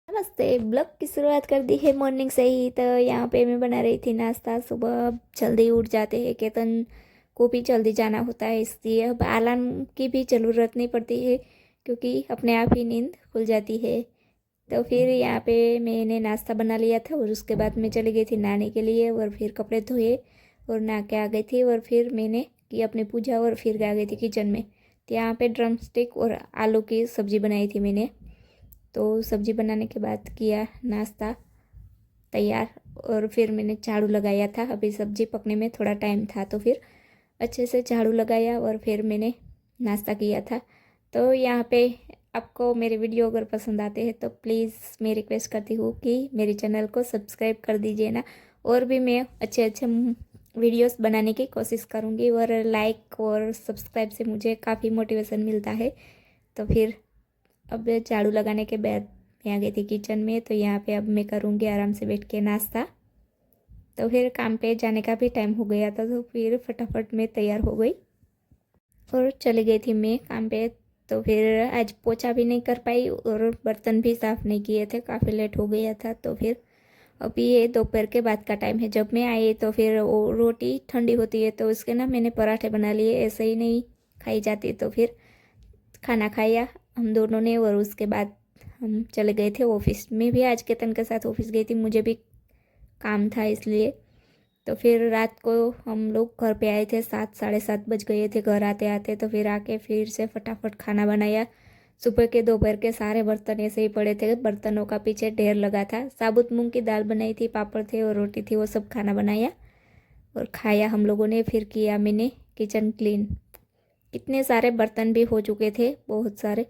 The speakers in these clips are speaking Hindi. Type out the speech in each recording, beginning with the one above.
नमस्ते। ब्लॉग की शुरुआत कर दी है मॉर्निंग से ही। तो यहाँ पे मैं बना रही थी नाश्ता। सुबह जल्दी उठ जाते हैं, केतन को भी जल्दी जाना होता है, इसलिए अब अलार्म की भी ज़रूरत नहीं पड़ती है क्योंकि अपने आप ही नींद खुल जाती है। तो फिर यहाँ पे मैंने नाश्ता बना लिया था और उसके बाद मैं चली गई थी नहाने के लिए और फिर कपड़े धोए और नहा के आ गई थी और फिर मैंने की अपनी पूजा और फिर आ गई थी किचन में। तो यहाँ पे ड्रम स्टिक और आलू की सब्ज़ी बनाई थी मैंने। तो सब्ज़ी बनाने के बाद किया नाश्ता तैयार और फिर मैंने झाड़ू लगाया था। अभी सब्ज़ी पकने में थोड़ा टाइम था तो फिर अच्छे से झाड़ू लगाया और फिर मैंने नाश्ता किया था। तो यहाँ पे आपको मेरे वीडियो अगर पसंद आते हैं तो प्लीज़ मैं रिक्वेस्ट करती हूँ कि मेरे चैनल को सब्सक्राइब कर दीजिए ना। और भी मैं अच्छे अच्छे वीडियोस बनाने की कोशिश करूँगी और लाइक और सब्सक्राइब से मुझे काफ़ी मोटिवेशन मिलता है। तो फिर अब झाड़ू लगाने के बाद मैं आ गई थी किचन में। तो यहाँ पे अब मैं करूँगी आराम से बैठ के नाश्ता। तो फिर काम पे जाने का भी टाइम हो गया था तो फिर फटाफट मैं तैयार हो गई और चली गई थी मैं काम पे। तो फिर आज पोछा भी नहीं कर पाई और बर्तन भी साफ़ नहीं किए थे, काफ़ी लेट हो गया था। तो फिर अभी ये दोपहर के बाद का टाइम है। जब मैं आई तो फिर वो रोटी ठंडी होती है तो उसके ना मैंने पराठे बना लिए, ऐसे ही नहीं खाई जाती। तो फिर खाना खाया हम दोनों ने और उसके बाद हम चले गए थे ऑफिस में। भी आज केतन के साथ ऑफिस गई थी, मुझे भी काम था इसलिए। तो फिर रात को हम लोग घर पे आए थे, 7 साढ़े 7 बज गए थे घर आते आते। तो फिर आके फिर से फटाफट खाना बनाया। सुबह के दोपहर के सारे बर्तन ऐसे ही पड़े थे, बर्तनों का पीछे ढेर लगा था। साबुत मूंग की दाल बनाई थी, पापड़ थे और रोटी थी, वो सब खाना बनाया और खाया हम लोगों ने। फिर किया मैंने किचन क्लीन। इतने सारे बर्तन भी हो चुके थे, बहुत सारे।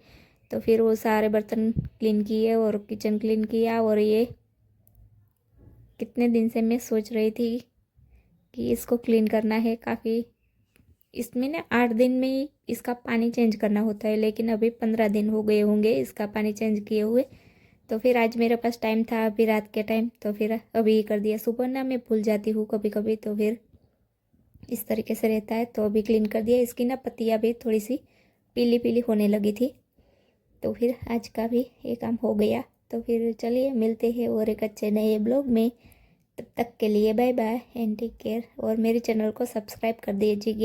तो फिर वो सारे बर्तन क्लीन किए और किचन क्लीन किया। और ये कितने दिन से मैं सोच रही थी कि इसको क्लीन करना है काफ़ी। इसमें ना 8 दिन में ही इसका पानी चेंज करना होता है, लेकिन अभी 15 दिन हो गए होंगे इसका पानी चेंज किए हुए। तो फिर आज मेरे पास टाइम था अभी रात के टाइम, तो फिर अभी कर दिया। सुबह ना मैं भूल जाती हूँ कभी कभी, तो फिर इस तरीके से रहता है। तो अभी क्लीन कर दिया। इसकी ना पत्तियाँ भी थोड़ी सी पीली पीली होने लगी थी। तो फिर आज का भी ये काम हो गया। तो फिर चलिए मिलते हैं और एक अच्छे नए ब्लॉग में। तब तक के लिए bye bye and take care और मेरे चैनल को सब्सक्राइब कर दीजिएगा।